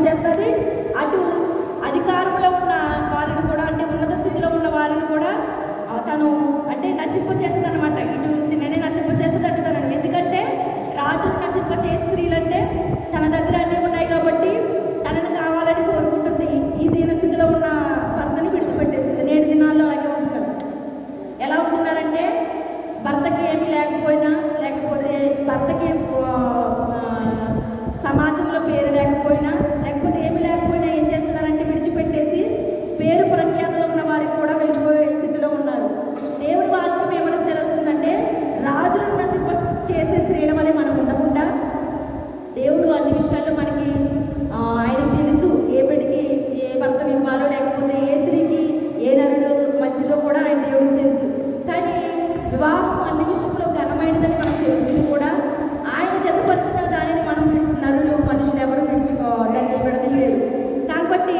చేస్తుంది. అటు అధికారంలో ఉన్న వారిని కూడా, అంటే ఉన్నత స్థితిలో ఉన్న వారిని కూడా తను అంటే నశింప చేస్తుంది అనమాట. ఇటు తిననే నశింప చేస్తుంది, అటు తనని. ఎందుకంటే రాజును నశింప చేసే స్త్రీలంటే తన దగ్గర అన్నీ ఉన్నాయి కాబట్టి తనని కావాలని కోరుకుంటుంది. ఈ దీన స్థితిలో ఉన్న భర్తని విడిచిపెట్టేస్తుంది. నేటి దినాల్లో అలాగే ఉంటున్నారు. ఎలా ఉంటున్నారంటే భర్తకి ఏమీ లేకపోయినా, లేకపోతే భర్తకి సమాజంలో పేరు లేకపోయినా, లేకపోతే ఏమీ లేకపోయినా ఏం చేస్తున్నారంటే విడిచిపెట్టేసి పేరు ప్రఖ్యాతలు ఉన్న వారికి కూడా వెళ్ళిపోయే స్థితిలో ఉన్నారు. దేవుడి వాక్యం ఏమైనా తెలుస్తుందంటే రాజులను నశింప చేసే స్త్రీల వల్ల మనం ఉండకుండా, దేవుడు అన్ని విషయాల్లో మనకి ఆయనకు తెలుసు. ఏ బిడ్డకి ఏ భర్తను ఇవ్వాలో, లేకపోతే ఏ స్త్రీకి ఏ నరుడు మంచిదో కూడా ఆయన దేవుడికి తెలుసు. కానీ వివాహం అన్ని విషయంలో ఘనమైనదని మనం తెలుసుకుని కూడా ఆయన జతపరిచిన దానిని మనం నరులు మనుషులు ఎవరు దాన్ని విడదీయలేరు. కాబట్టి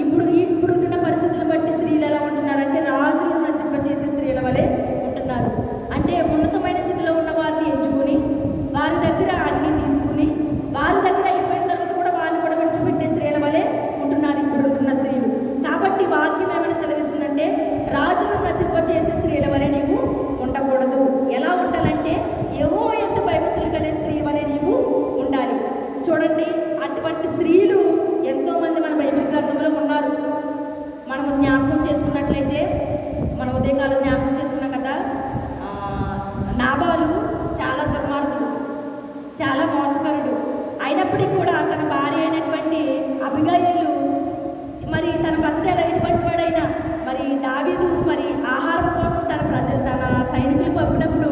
ఇప్పుడుంటున్న పరిస్థితులను బట్టి స్త్రీలు ఎలా ఉంటున్నారంటే రాజులను నశింపచేసే స్త్రీల వలె ఉంటున్నారు. అంటే ఉన్నతమైన స్థితిలో ఉన్న వారిని ఎంచుకుని వారి దగ్గర అన్నీ తీసుకుని వారి దగ్గర అయిపోయిన తర్వాత కూడా వారిని కూడా విడిచిపెట్టే స్త్రీల వలె ఉంటున్నారు ఇప్పుడుంటున్న స్త్రీలు. కాబట్టి వాక్యం ఏమైనా సెలవిస్తుందంటే రాజులను నశింపచేసే స్త్రీల వలె నీవు ఉండకూడదు. ఎలా ఉండాలంటే యెహోవా యందు భయభక్తులు కలిగిన స్త్రీ వలె నీవు ఉండాలి. చూడండి, అటువంటి స్త్రీలు ఎంతోమంది మన బైబిల్ గ్రంథంలో ఉన్నారు. మనము జ్ఞాపకం చేసుకున్నట్లయితే, మన ఉదయకాలం జ్ఞాపకం చేసుకున్నాం కదా, నాబాలు చాలా దుర్మార్గుడు, చాలా మోసకరుడు. అయినప్పటికీ కూడా తన భార్య అయినటువంటి అబిగయీలు, మరి తన భర్త ఎటువంటి వాడైనా, మరి దావీదు మరి ఆహారం కోసం తన సైనికులు పంపినప్పుడు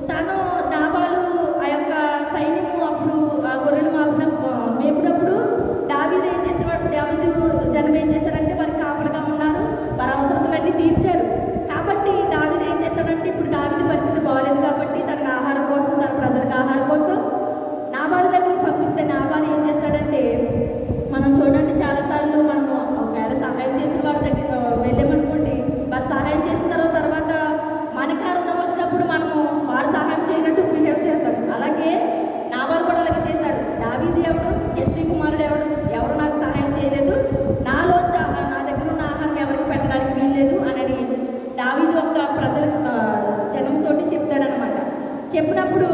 తను నాబాలు ఆ యొక్క సైన్యము అప్పుడు ఆ గొర్రెలు మేపినప్పుడు దావీదు ఏం చేసేవాడు, దావీదు జనం ఏం చేశారంటే వారికి కాపలుగా ఉన్నారు, వారి అవసరతలన్నీ తీర్చారు. కాబట్టి దావీదు ఏం చేస్తాడంటే, ఇప్పుడు దావీదు పరిస్థితి బాగలేదు కాబట్టి తనకు ఆహారం కోసం, తన ప్రజలకు ఆహారం కోసం నాబాలు దగ్గరికి పంపిస్తే నాబాలు ఏం చేస్తాడంటే, మనం చూడండి చాలాసార్లు మనము ఒకవేళ సహాయం చేసిన వారి దగ్గర వెళ్ళామనుకోండి, వారు సహాయం చేసిన తర్వాత మనకు రుణం వచ్చినప్పుడు మనము వారు సహాయం చేయనట్టు బిహేవ్ చేస్తాం. అలాగే నాబాలు కూడా అలాగే చేశాడు. దావీదు ఎవడు, యెష్షయి కుమారుడు ఎవరు నాకు సహాయం చేయలేదు, నా దగ్గర ఉన్న ఆహారం ఎవరికి పెట్టడానికి వీల్లేదు అని దావీదు ఒక ప్రజలకు జనంతో చెప్తాడనమాట. చెప్పినప్పుడు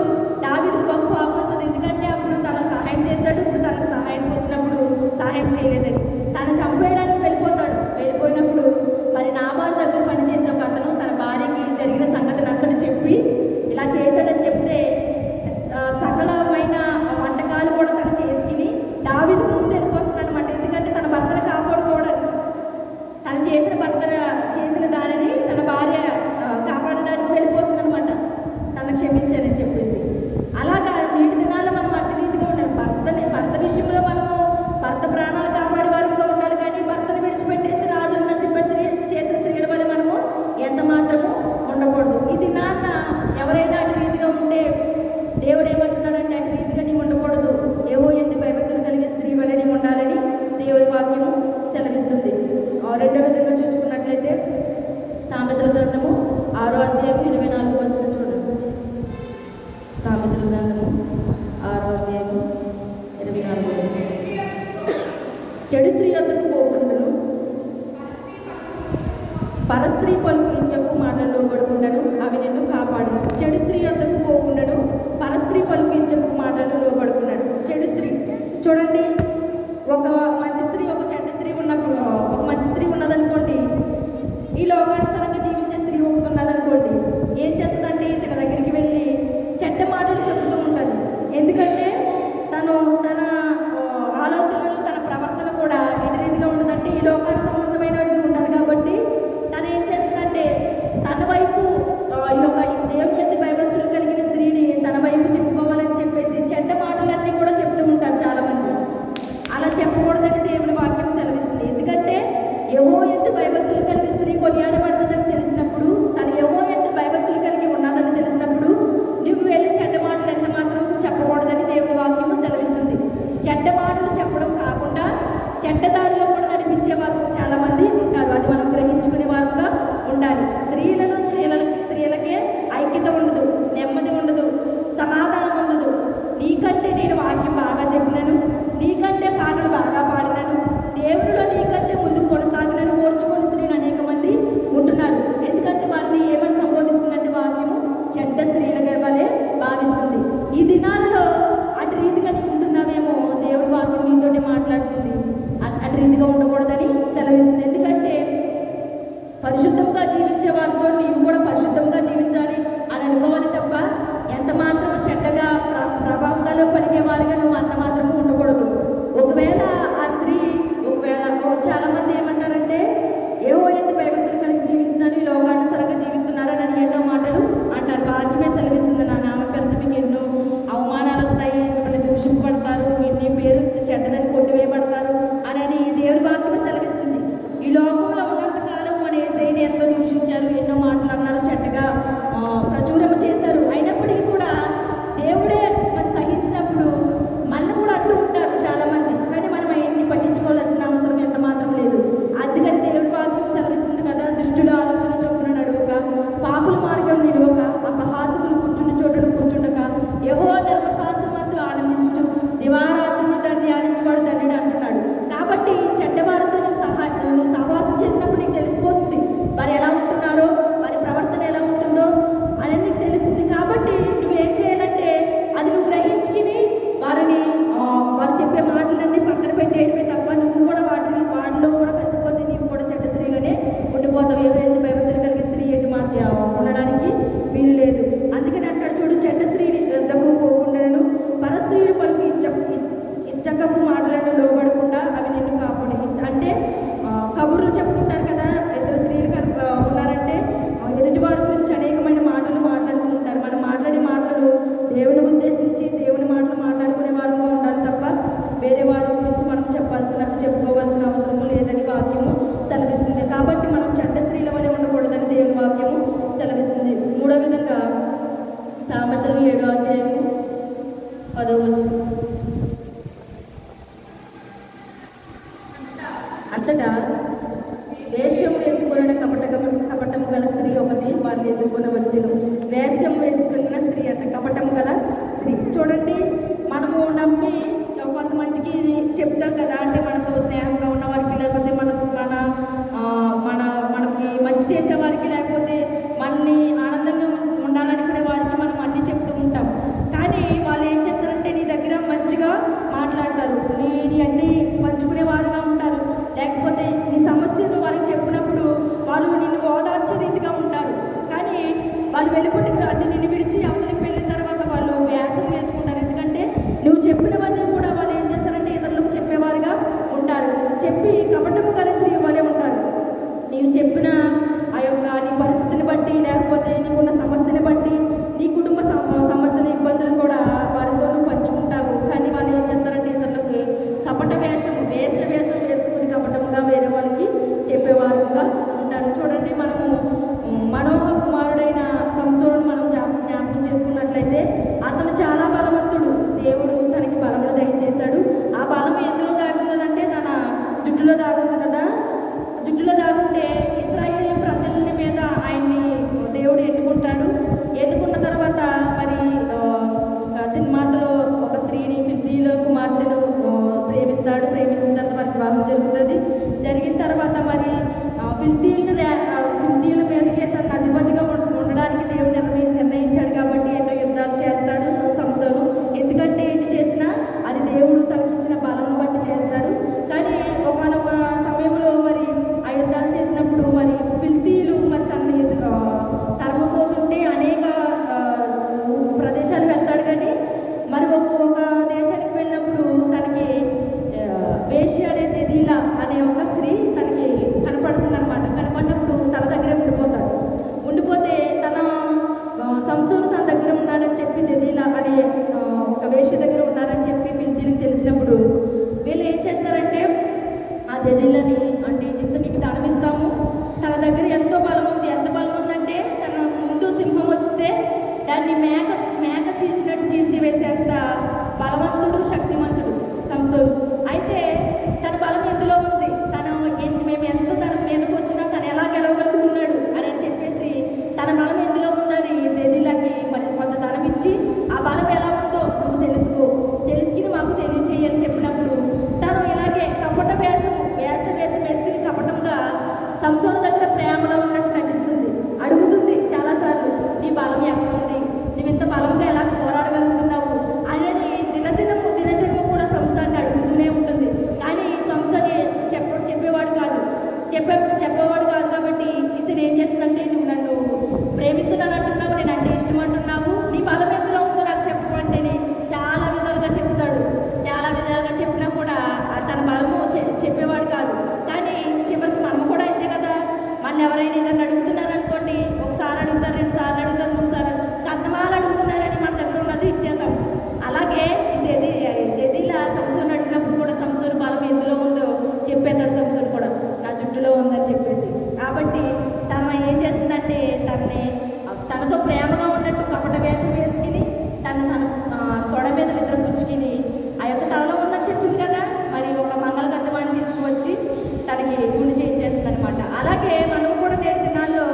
దావీదుకు బహు కోపం వస్తుంది. ఎందుకంటే అప్పుడు తను సహాయం చేశాడు, ఇప్పుడు తనకు సహాయం వచ్చినప్పుడు సహాయం చేయలేదని తను చంపేయడానికి వెళ్ళిపోయినప్పుడు మరి నాబాలు దగ్గర పనిచేసే ఒక అతను తన భార్యకి జరిగిన సంగతిని అంతని చెప్పి ఇలా చేశాడని చెప్తే సకలమైన వంటకాలు కూడా తను చేసుకుని దావీదు ముందు వెళ్ళిపోతుంది అనమాట. ఎందుకంటే తన భర్తను కాపాడుకోవడానికి, తను చేసిన దానిని తన భార్య కాపాడడానికి వెళ్ళిపోతుంది అనమాట, తను క్షమించానని చెప్పేసి. అలాగా నేటి దినాల్లో మనం అట్టి రీతిగా ఉండాలి. భర్త విషయంలో మనము భర్త ప్రాణాలు కాపాడే వారిగా ఉండాలి. కానీ భర్తను విడిచిపెట్టేసి రాజులను చేసే స్త్రీల వల్ల మనము ఎంత మాత్రము ఉండకూడదు. ఇది నాన్న ఎవరైనా అటు రీతిగా ఉంటే దేవుడు ఏమంటున్నాడంటే అటు రీతిగా నీవు ఉండకూడదు, యెహోవా యందు భయభక్తులు కలిగే స్త్రీ వలె నీవు ఉండాలని దేవుడి వాక్యము సెలవిస్తుంది. రెండో విధంగా చూసుకున్నట్లయితే సామెతల గ్రంథము 6వ అధ్యాయం 24వ వచనం చూడండి. సామెతల గ్రంథము 6వ అధ్యాయం 24వ వచనం. చెడు స్త్రీ వద్దకు పోకుండాను, పరస్త్రీ పలుకు ఇంచకు మాటలు లోబడకుండాను అవి నిన్ను కాపాడు. చెడు స్త్రీ వద్దకు పోకుండాను, పరస్త్రీ పలుకు ఇంచకు మాటలు లోబడుకున్నాడు. చెడు స్త్రీ చూడండి, ఒక మంచి స్త్రీ ఒక చెడ్డ స్త్రీ ఉన్నప్పుడు, ఒక మంచి స్త్రీ ఉన్నదనుకోండి, ఈ లోకానుసారంగా జీవించే స్త్రీ ఒకటి ఉన్నదనుకోండి, ఏం చేస్తుందంటే తన దగ్గరికి వెళ్ళి చెడ్డ మాటలు చెబుతూ ఉంటుంది. ఎందుకంటే తన ఆలోచనలు, తన ప్రవర్తన కూడా ఎటు రీతిగా ఉండదంటే ఈ లోకానికి సంబంధమైనది ఉండదు. కాబట్టి తను ఏం చేస్తుందంటే తన అంతటా వేషం వేసుకున్న కపటము గల స్త్రీ ఒకటి వారిని ఎదుర్కొని వచ్చాను. వేషం వేసుకున్న స్త్రీ అంట, కపటము గల స్త్రీ. చూడండి, మనము నమ్మి కొంతమందికి చెప్తాం కదా, అంటే మనతో స్నేహంగా ఉన్న వారికి, లేకపోతే మనకి మంచి చేసే వారికి, లేకపోతే మనని ఆనందంగా ఉండాలనుకునే వారికి మనం అన్నీ చెప్తూ ఉంటాం. కానీ వాళ్ళు ఏం చేస్తారంటే నీ దగ్గర మంచిగా మాట్లాడతారు, నీ అన్నీ పంచుకునే వారుగా ఉంటారు, లేకపోతే నీ సమస్యను వారికి చెప్పినప్పుడు వాళ్ళు నిన్ను ఓదార్చే రీతిగా ఉంటారు. కానీ వాళ్ళు వెళ్ళిపోతే అంటే నిన్ను విడిచి అవతలికి వెళ్ళిన తర్వాత వాళ్ళు వ్యాసం వేసుకుంటారు. ఎందుకంటే నువ్వు చెప్పినవన్నీ కూడా వాళ్ళు ఏం చేస్తారంటే ఇతరులకు చెప్పేవారుగా ఉంటారు. చెప్పి కపటము గల స్త్రీ వలె ఉంటారు. నీవు చెప్పిన ఆ యొక్క నీ పరిస్థితిని బట్టి, లేకపోతే నీకున్న సమస్యని బట్టి, నీ కుటుంబ సమస్యలు, ఇబ్బందులు కూడా వారితో నువ్వు పంచుకుంటావు. కానీ వాళ్ళు ఏం చేస్తారంటే ఇతరులకి కపట వేషం వేసుకుని కపటముగా వేరే వాళ్ళకి చెప్పేవారుగా ఉంటారు. చూడండి, మనము మనోహ కుమారుడైన సంసోనును మనం జ్ఞాపకం చేసుకున్నట్లయితే అతను చాలా బలవంతుడు. దేవుడు తనకి బలమును దయచేశాడు. ఆ బలం ఎందులో దాగుందంటే తన జుట్టులో దాగుంది కదా. జుట్టులో దాగుంటే ఇశ్రాయేలు ప్రజల మీద ఆయన్ని దేవుడు ఎన్నుకుంటాడు. ఎన్నుకున్న తర్వాత మరి తిమ్మాతులో ఒక స్త్రీని, ఫిల్తీలో కుమార్తెను ప్రేమిస్తాడు. ప్రేమించిన తర్వాత వారికి వివాహం జరుగుతుంది. జరిగిన తర్వాత మరి ఫిల్తీయుల మీదకే తన అధిపతిగా ఉండడానికి దేవుడు నిర్ణయించాడు. కాబట్టి ఎన్నో యుద్ధాలు చేస్తాడు సంసోను. ఎందుకంటే ఎన్ని చేసినా అది దేవుడు తనకిచ్చిన బలం బట్టి చేస్తాడు. కానీ ఒకనొక సమయంలో మరి ఆ యుద్ధాలు చేసినప్పుడు మరి ఫిల్తీయులు మరి తనని తరమపోతుంటే అనేక ప్రదేశాలు వెళ్తాడు. కానీ మరి ఒక దేశానికి వెళ్ళినప్పుడు తనకి వేశ్య అనే తెదీలా అనే ఒక స్త్రీ తనకి కనపడుతుంది అనమాట. కనపడినప్పుడు తన దగ్గరే ఉండిపోతే తన సంసోను తన దగ్గర ఉన్నాడని చెప్పి తెదీలా అనే ఒక వేశ్య దగ్గర ఉన్నారని చెప్పి ఫిల్తీయులకు తెలిసినప్పుడు వీళ్ళు ఏం చేస్తారంటే ఆ తెదీలని అంటే ఇంత నీకు దానం ఇస్తాము, తన దగ్గర ఎంతో బలం ఉంది. ఎంత బలం ఉందంటే తన ముందు సింహం వస్తే దాన్ని మేక చీల్చినట్టు చీల్చివేసేంత బలవంతుడు, శక్తివంతుడు సంసోను. అయితే తన బలం ఎందులో ఉంది, మేము ఎంత తన మీదకు వచ్చినా తను ఎలా గెలవగలుగుతున్నాడు అని చెప్పేసి తన బలం ఎందులో ఉందని తెదీలాకి మరి కొంత ధనం ఇచ్చి ఆ బలం ఎలా ఉందో నువ్వు తెలుసుకుని మాకు తెలియచేయని చెప్పినప్పుడు తను ఇలాగే కపట వేషం వేసుకుని కపటంగా సంసోను దగ్గర ప్రేమలో ఉన్నట్టు నటిస్తుంది. అడుగుతుంది చాలాసార్లు, నీ బలం ఎక్కడుంది, నువ్వు ఇంత బలంగా ఎలా పోరాడగలుగుతున్నావు అని దినదినము కూడా సంసాన్ని అడుగుతూనే ఉంటుంది. కానీ సంసాన్ని చెప్పేవాడు కాదు. కాబట్టి ఇతను ఏం చేస్తుందంటే నువ్వు నన్ను ప్రేమిస్తున్నాను అంటున్నావు, నేను అంటే ఇష్టం అంటున్నావు, నీ బలం ఎందులో ఉందో నాకు చెప్పు అంటేనే చాలా విధాలుగా చెప్తాడు. చాలా విధాలుగా చెప్పినా కూడా తన బలము చెప్పేవాడు కాదు. కానీ చివరికి మనము కూడా అంతే కదా. మన ఎవరైనా ఏదైనా అడుగుతున్నారనుకోండి, ఒకసారి అడుగుతారు, 2 సార్లు అడుగుతారు, 3 సార్లు కథమాలు అడుగుతున్నారని మన దగ్గర ఉన్నది ఇచ్చేద్దాం. అలాగే తెదీలా సంసోను అడిగినప్పుడు కూడా సంసోను బలం ఎందులో ఉందో చెప్పేస్తాడు. సంసోను కూడా నా జుట్టులో ఉందని చెప్పేసి. కాబట్టి తను ఏం చేస్తుందంటే తనతో ప్రేమగా ఉన్నట్టు కపట వేషం వేసుకుని తన తొడ మీద నిద్ర పుచ్చుకుని ఆ యొక్క తలలో ఉందని చెప్పింది కదా, మరి ఒక మంగళగంధమాన్ని తీసుకువచ్చి తనకి గుండు చేయించేస్తుంది అనమాట. అలాగే మనం కూడా నేటి దినాల్లో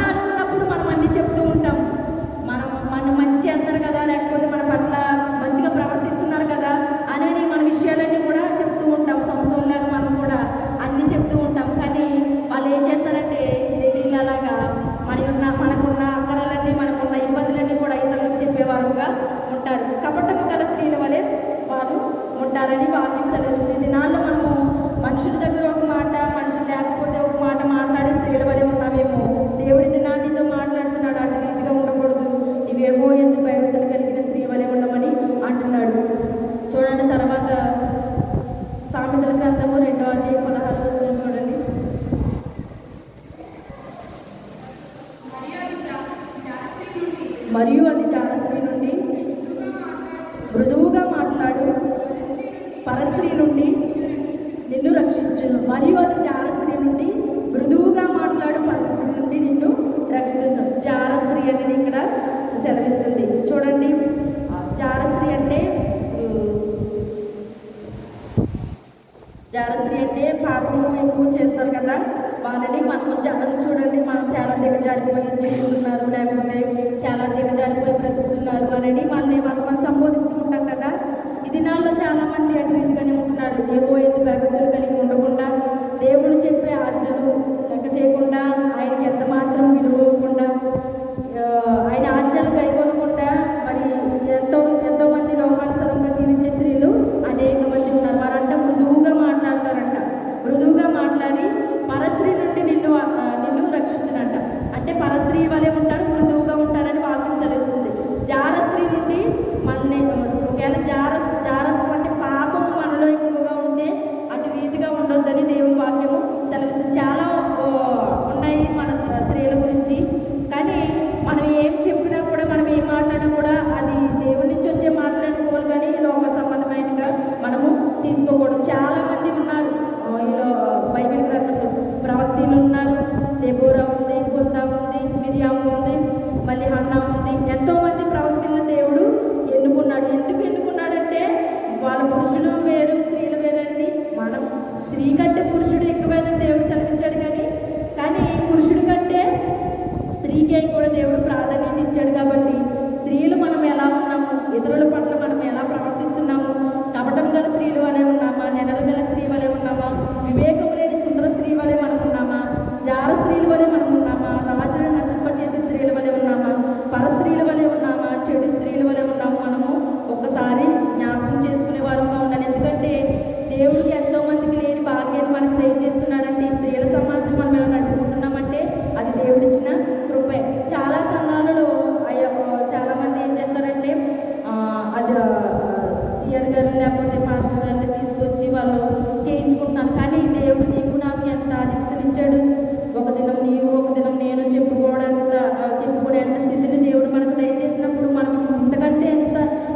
అనుకున్నప్పుడు మనం అన్నీ చెప్తూ ఉంటాం. మనం మంచి చేస్తున్నారు కదా, లేకపోతే మన పట్ల మంచిగా ప్రవర్తిస్తున్నారు కదా అని మన విషయాలన్నీ కూడా చెప్తూ ఉంటాం. సంసోనులాగా మనం కూడా అన్నీ చెప్తూ ఉంటాం. కానీ వాళ్ళు ఏం చేస్తారంటే తెదీలాగా మనకున్న అక్కరలన్నీ, మనకున్న ఇబ్బందులన్నీ కూడా ఇతరులకు చెప్పేవారుగా ఉంటారు. కపటము గల స్త్రీల వలె వారు ఉంటారని వాక్యం సెలవుస్తుంది. దినాల్లో మనము మనుషుల దగ్గర ఒక మాట, మనుషులు లేకపోతే ఒక మాట మాట్లాడే స్త్రీల వలె ఉన్నామేమో. దేవుడి దినాన్నితో మాట్లాడుతున్నాడు, అటు రీతిగా ఉండకూడదు, నీవేమో ఎందుకు భయభక్తులు కలిగిన స్త్రీ వలె ఉండమని అంటున్నాడు. చూడండి, తర్వాత సామెతల గ్రంథము 2వ అధ్యాయం 16వ వచనం చూడండి. మరియు అది జార స్త్రీ నుండి మృదువుగా మాట్లాడు పరస్త్రీ నుండి నిన్ను రక్షించును. మరియు అది జార స్త్రీ నుండి మృదువుగా మాట్లాడు పరస్త్రీ నుండి నిన్ను రక్షించును. జార స్త్రీ అనేది ఇక్కడ సెలవిస్తుంది. చూడండి, జార స్త్రీ అంటే జార స్త్రీ అంటే పాపము ఎక్కువ చేస్తారు కదా, వాళ్ళని మనము జనం చూడండి, మనం చాలా దిగజారిపోయి జీవిస్తున్నారు, లేకపోతే చాలా దిగజారిపోయి బ్రతుకుతున్నారు అనేది మనం సంబోధిస్తూ ఉంటాం కదా. ఈ దినాల్లో చాలా మంది అటు రీతిగానే ఉంటున్నారు. ఏవో ఎందుకు భయభక్తులు కలిగి ఉండకుండా, దేవుడు చెప్పే ఆజ్ఞలు లెక్క చేయకుండా, ఆయనకి ఎంత మాత్రం విలువకుండా, ఆయన ఆజ్ఞలు కైకొనకుండా మరి ఎంతో మంది లోకానుసారంగా జీవించే స్త్రీలు అనేక మంది ఉన్నారు. వారంట మృదువుగా మాట్లాడతారంట. మృదువుగా మాట్లాడి పరస్త్రీ నుండి నిన్ను రక్షించినట్ట. అంటే పరస్త్రీ వలె ఉంటారు, మృదువుగా ఉంటారని వాక్యం సెలవిస్తుంది. జార స్త్రీ నుండి మనల్ని, ఒకవేళ జారత్వం అంటే పాపం మనలో ఎక్కువగా ఉంటే అటు రీతిగా ఉండొద్దని దేవుని వాక్యము సెలవిస్తుంది. చాలా ఉన్నాయి మన స్త్రీల గురించి. కానీ మనం ఏం చెప్పినా కూడా, మనం ఏం మాట్లాడినా కూడా అది దేవుడి నుంచి వచ్చే మాట్లాడుకోవాలి, కానీ లోక సంబంధమైనగా మనము తీసుకోకూడదు. చాలా మంది ఉన్నారు ఈలో బైబిల్ గ్రంథంలో. ప్రవక్తలు ఉన్నారు, దెబోరా ఉంది, హుల్దా ఉంది, మిరియాము ఉంది, మళ్ళీ హన్నా ఉంది. ఎంతోమంది ప్రవక్తలను దేవుడు ఎన్నుకున్నాడు. ఎందుకు ఎన్నుకున్నాడంటే వాళ్ళ పురుషులు వేరు, స్త్రీలు వేరండి. మనం స్త్రీ కంటే పురుషుడు ఎక్కువైన దేవుడు సెలవించాడు. కానీ పురుషుడి కంటే స్త్రీకి కూడా దేవుడు ప్రాధాన్యత ఇచ్చాడు. కాబట్టి స్త్రీలు మనం ఎలా ఉన్నాము, ఇతరుల పట్ల మనం ఎలా ప్రవర్తిస్తున్నాము, కపటం గల స్త్రీలు వలె ఉన్నామా, నెనరు గల స్త్రీ వలె ఉన్నామా, వివేకం లేని సుందర స్త్రీ వలె మనం ఉన్నామా, జార స్త్రీల వలె మనం ఉన్నామా, రాజులను నశింపచేసే స్త్రీల వలె ఉన్నామా, పరస్త్రీల వలె ఉన్నామా, చెడు స్త్రీల వలె ఉన్నాము. మనము ఒక్కసారి జ్ఞాపకం చేసుకునే వారంగా ఉండాలి. ఎందుకంటే దేవుడికి ఎంతో మందికి లేని భాగ్యాన్ని మనకు దయచేస్తున్నాడంటే, ఈ స్త్రీల సమాజం మనం ఎలా నడుపుకుంటున్నామంటే అది దేవుడిచ్చిన కృపే. చాలా సంఘాలలో చాలా మంది ఏం చేస్తారంటే అది సిఆర్ గారిని లేకపోతే మాస్టర్ గారిని తీసుకొచ్చి వాళ్ళు చేయించుకుంటున్నారు. కానీ దేవుడు నీకు నాకు ఎంత ఆధిక్యతనిచ్చాడు. ఒక దినం నీవు, ఒక దినం నేను చెప్పుకునేంత స్థితిని దేవుడు మనకు దయచేసినప్పుడు మనం ఇంతకంటే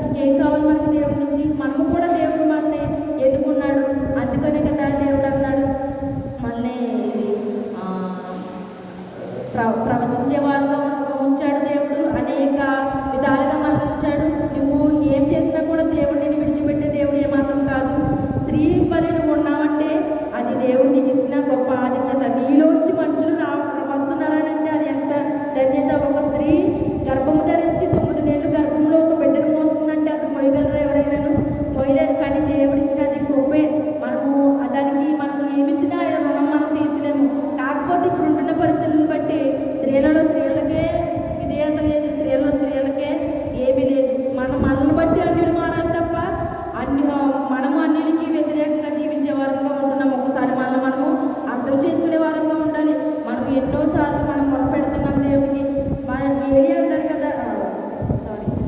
ఇంకేం కావాలి మనకు దేవుడి నుంచి? మనము కూడా దేవుడు మనల్ని ఎన్నుకున్నాడు. అందుకనే కదా దేవుడు అన్నాడు, మళ్ళీ ప్రవచించేవారుగా ఉంచాడు దేవుడు. అనేక విధాలుగా మనల్ని ఉంచాడు. నువ్వు ఏం చేసినా కూడా దేవుడిని విడిచిపెట్టే దేవుడు ఏమాత్రం కాదు. స్త్రీ వలె నువ్వు ఉన్నావంటే అది దేవుడు నీకు ఇచ్చిన గొప్ప ఆధిక్యత. నీలోంచి మనుషులు వస్తున్నారనంటే అది ఎంత ధన్యత. ఒక స్త్రీ గర్భము ధరించి 9 నెలలు గర్భంలో ఒక బిడ్డను మోస్తుందంటే అది మొయ్యగలరు ఎవరైనాను? మొయ్యలేరు. కానీ దేవుడిచ్చినది కృపే. దానికి మనము ఏమిచ్చినా ఆయన రుణం మనం తీర్చలేము. కాకపోతే ఇప్పుడు ఉంటున్న పరిస్థితులను బట్టి స్త్రీలకే విధేయత లేదు, స్త్రీలకే ఏమీ లేదు. మనల్ని బట్టి అన్యులు మారాలి తప్ప మనము అన్యులకి వ్యతిరేకంగా జీవించే వారంగా ఉంటున్నాం. ఒకసారి మనము అర్థం చేసుకునే వారంగా ఉండాలి. మనం ఎన్నోసార్లు మనం మొరపెడుతున్నాం దేవుడికి. ఏలి అంటారు కదా,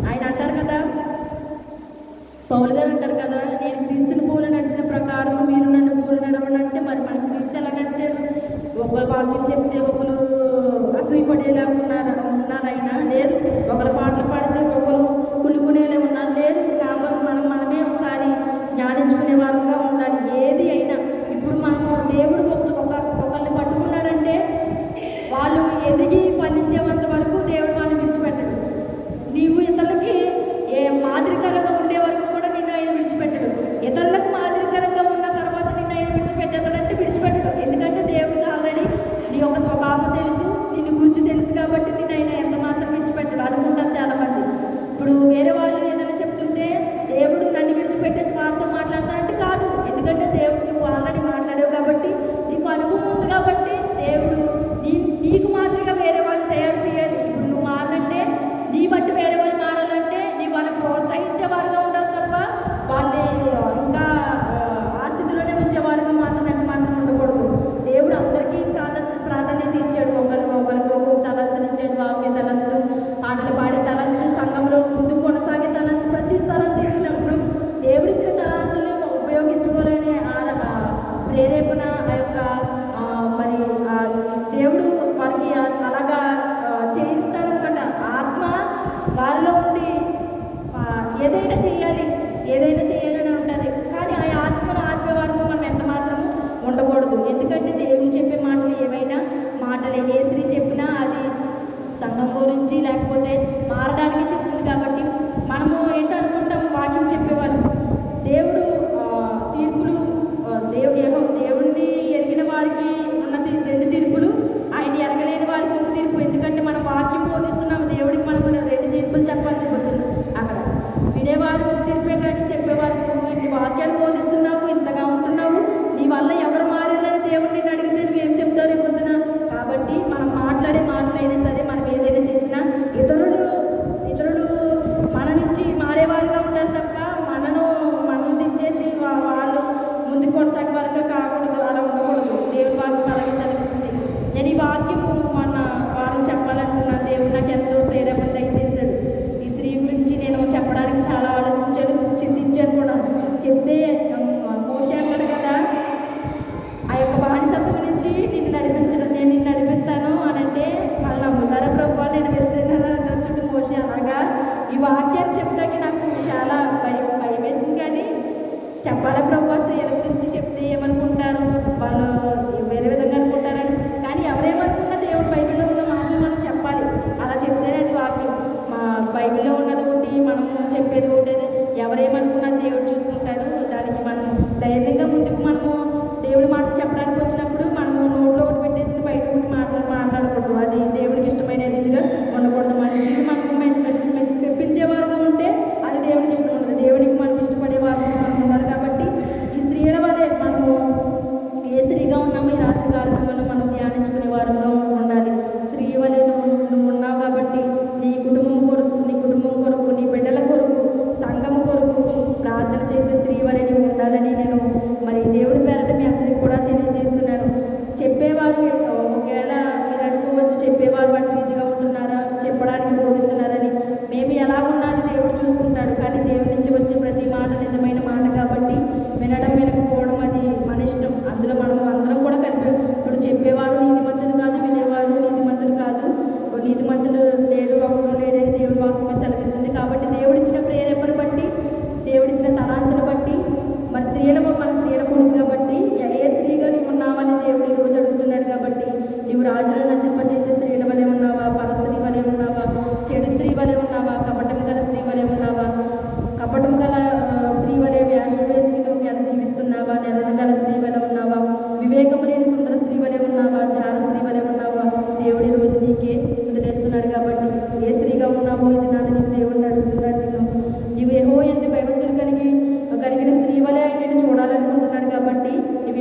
ఆయన అంటారు కదా, పౌలు గారు అంటారు కదా, నేను క్రీస్తుని పోలి నడిచిన ప్రకారం మీరు నన్ను పోలి నడవనంటే మరి మన క్రీస్తు ఎలా నడిచారు? ఒకరు వాక్యం చెప్తే ఒకరు అసూయపడేలా ఉన్నారైనా లేదు, ఒకరు పాటలు పాడితే ఒకరు కుళ్ళుకునేలా ఉన్నారు లేదు. కాబట్టి మనమే ఒకసారి జ్ఞానించుకునే వారంగా ఉండాలి. ఏది అయినా ఇప్పుడు మనము దేవుడు ఒకరిని పట్టుకున్నాడంటే వాళ్ళు ఎదిగి ఫలించేంత వరకు దేవుడు వాళ్ళని విడిచిపెట్టడు. నీవు ఇతరులకి మాదిరికరంగా ఉండే వరకు కూడా నిన్ను ఆయన విడిచిపెట్టడు. ఇతరులకు మాదిరికరంగా ఉన్న తర్వాత నిన్ను ఆయన విడిచిపెట్టేదానంటే విడిచిపెట్టడు. ఎందుకంటే దేవుడికి ఆల్రెడీ నీ యొక్క స్వభావం తెలుసు, నిన్ను గురించి తెలుసు. కాబట్టి నిన్ను ఆయన ఎంత మాత్రం విడిచిపెట్టడు అనుకుంటారు చాలామంది. ఇప్పుడు వేరే వాళ్ళు ఏదైనా చెప్తుంటే దేవుడు నన్ను విడిచిపెట్టేసి వారితో మాట్లాడతానంటే కాదు. ఎందుకంటే దేవుడు నువ్వు ఆల్రెడీ మాట్లాడావు కాబట్టి, నీకు అనుభవం ఉంది కాబట్టి దేవుడు నీకు మాదిరిగా వేరే వాళ్ళు తయారు చేయాలి. ఇప్పుడు నువ్వు మారాలంటే నీ బట్టి వేరే వాళ్ళు మారాలంటే నీ వాళ్ళని ప్రోత్సహించేవారుగా ఉండాలి తప్ప వాళ్ళే ఇంకా ఆ స్థితిలోనే ఉంచేవారుగా మాత్రం ఎంత మాత్రం ఉండకూడదు. దేవుడు అందరికీ ప్రాధాన్యత ఇచ్చాడు. ఒకరికి ఒక్కొక్క తలంతులు ఇచ్చాడు. వాక్య తలంతు, పాటలు పాడే తలంతు, సంఘంలో ముందుకు కొనసాగే తలంతు, ప్రతి తలంతు ఇచ్చినప్పుడు దేవుడిచ్చిన తలాంతుల్ని ఉపయోగించుకోలేని ప్రేరేపణ ఆ యొక్క మరి దేవుడు వారికి అలాగా చేయిస్తాడనమాట. ఆత్మ వారిలో ఉండి ఏదైనా చేయాలని ఉంటుంది. కానీ ఆ ఆత్మవారంలో మనం ఎంత మాత్రము ఉండకూడదు. ఎందుకంటే దేవుడు చెప్పే మాటలు ఏవైనా మాటలే. ఏ స్త్రీ చెప్పినా అది సంఘం గురించి లేకపోతే మారడానికి చెప్తుంది. కాబట్టి మనము ఏంటో అనుకుంటాము, వాక్యం చెప్పేవాళ్ళు దేవుడు తీర్పులు దేవుడు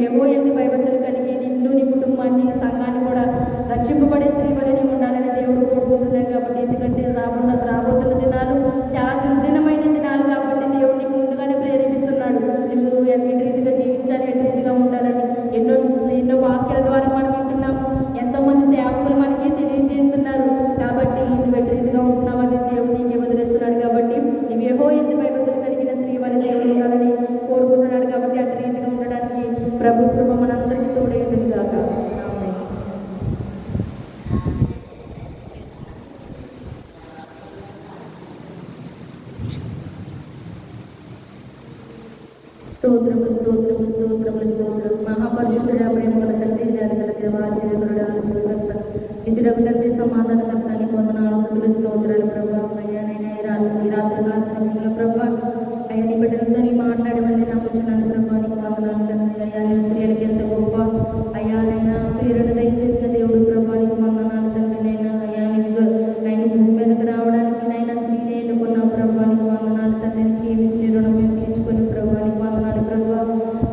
యెహోవా భయభక్తులు కలిగి నిన్ను నీ కుటుంబాన్ని సంఘాన్ని కూడా రక్షింపబడే స్త్రీ వలని ఉండాలని దేవుడు కోరుకుంటున్నాడు. కాబట్టి ఎందుకంటే రాబోతున్న దినాలు చాలా దుర్దినమైన దినాలు కాబట్టి దేవుడు నీకు ముందుగానే ప్రేరేపిస్తున్నాడు. నువ్వు ఎట్టి రీతిగా జీవించాలి, ఎట్టి రీతిగా ఉండాలని ఎన్నో వాక్యాల ద్వారా మనం వింటున్నాము. ఎంతోమంది సేవకులు మనకి తెలియజేస్తున్నారు. కాబట్టి నువ్వు ఎట్టి రీతిగా ఉంటున్నావు అది దేవుడు నీకే వదిలేస్తున్నాడు. కాబట్టి నువ్వు యెహోవా భయభక్తులు కలిగిన స్త్రీ వల్ల దేవుడు ఉండాలని కోరుకుంటున్నాడు. కాబట్టి అట్టి రీతిగా ఉండడానికి ప్రభు కృప మనందరికీ తోడేయును గాక. ఆమేన్. స్తోత్రములు స్తోత్రములు స్తోత్రములు స్తోత్రం. మహాపరిశుద్ధుడా, ప్రేమగల తండ్రి, జాలిగల దేవా, ఆశ్చర్యకరుడా, ఆశ్చర్యకర్త, నిత్యుడగు తండ్రి, సమాధానకర్త, నీకు వందనాలు, స్తుతులు, స్తోత్రాలు ప్రభా. అయ్యా నైనా ఈ రాత్రి కాల సమయంలో ప్రభా అయ్యా నీ బిడ్డలతో నీ మాట్లాడమని నమ్ముచున్నాను ప్రభా. నీకు వందనాలు తండ్రి. అయ్యా నీ స్త్రీలకి ఎంత గొప్ప అయ్యా నైనా పేరును దయచేసిన దేవుడు ప్రభా. నీకు వందనాలు తండ్రి. నైనా అయ్యా నైనా భూమి మీదకి రావడానికి నైనా స్త్రీని ఎన్నుకున్నావు ప్రభా. నీకు వందనాలు తండ్రి. నీకు ఏమిచ్చిన రుణం మేము తీర్చుకొని ప్రభా. నీకు వందనాలు ప్రభా.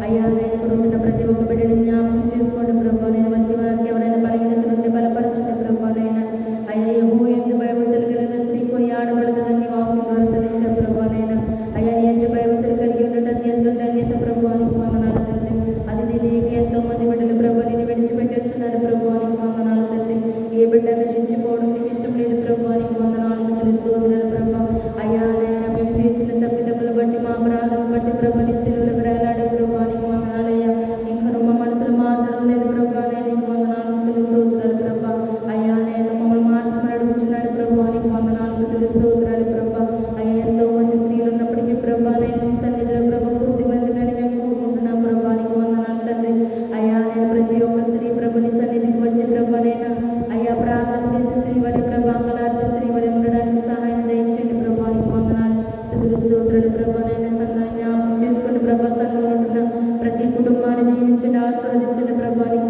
అయ్యా నేను ఇక్కడ ఉంటున్న ప్రతి ఒక్క బిడ్డని జ్ఞాపకం చేసుకోండి ప్రభా. నేను మంచి వారికి ఎవరైనా బలహీనత నుండి బలపరచండి ప్రభా. నైనా అయ్యా యెహోవా భయభక్తులు కలిగిన స్త్రీ కొని ఆడబడుతుందని వాక్యం ద్వారా సెలవిచ్చా ప్రభా. నైనా అయ్యా నీ ఎందు భయభక్తులు కలిగి ఉండటం ఎంతో ధన్యత ప్రభా. నీకు వందనాలు తండ్రి. అది తెలియక ఎంతో మంది బిడ్డలు ప్రభా నేను విడిచిపెట్టేస్తున్నారు ప్రభా. నీకు వందనాలు తండ్రి. ఏ బిడ్డ నశించిపోవడం నీకు ఇష్టం లేదు ప్రభా. నీకు వందనాలు, స్తుతులు, స్తోత్రాలు ప్రభా. అయ్యా నైనా మేము చేసిన తప్పిదములు బట్టి మా అపరాధం బట్టి ప్రభా నీ శిలువలో వేలాడే ప్రభా. నీకు వందనాలయ్యా. ఇంకా మా మనసులు మార్చడం లేదు ప్రభా. నేను నీకు వందనాలు, స్తుతులు, స్తోత్రాలు ప్రభా. అయ్యా నేను మమ్మల్ని మార్చమని అడుగుచున్నాను ప్రభా. నీకు వందనాలు, స్తుతులు, స్తోత్రాలు ప్రభా. అయ్యా ఎంతో మంది స్త్రీలు ఉన్నప్పటికీ ప్రభా నేను నీ సన్నిధిలో ప్రభా కొద్ది మందిగానే మేము కూడుకుంటున్నాం ప్రభా. నీకు వందనాలు తండ్రి. అయ్యా నేను ప్రతి ఒక్క స్త్రీ ప్రభు నీ సన్నిధికి వచ్చి ప్రభా నైనా అయ్యా ప్రార్థన చేసే స్త్రీ వలె ప్రభా, అంగలార్చే స్త్రీ వలె ఉండడానికి సహాయం దయచేయండి ప్రభా. నీకు వందనాలు, స్తుతులు, స్తోత్రాలు ప్రభా. నైనా సంఘాన్ని జ్ఞాపకం చేసుకోండి ప్రభా. సంఘంలో ఉంటున్న ప్రతి కుటుంబాన్ని దీవించండి, ఆశీర్వదించండి ప్రభా. నీకు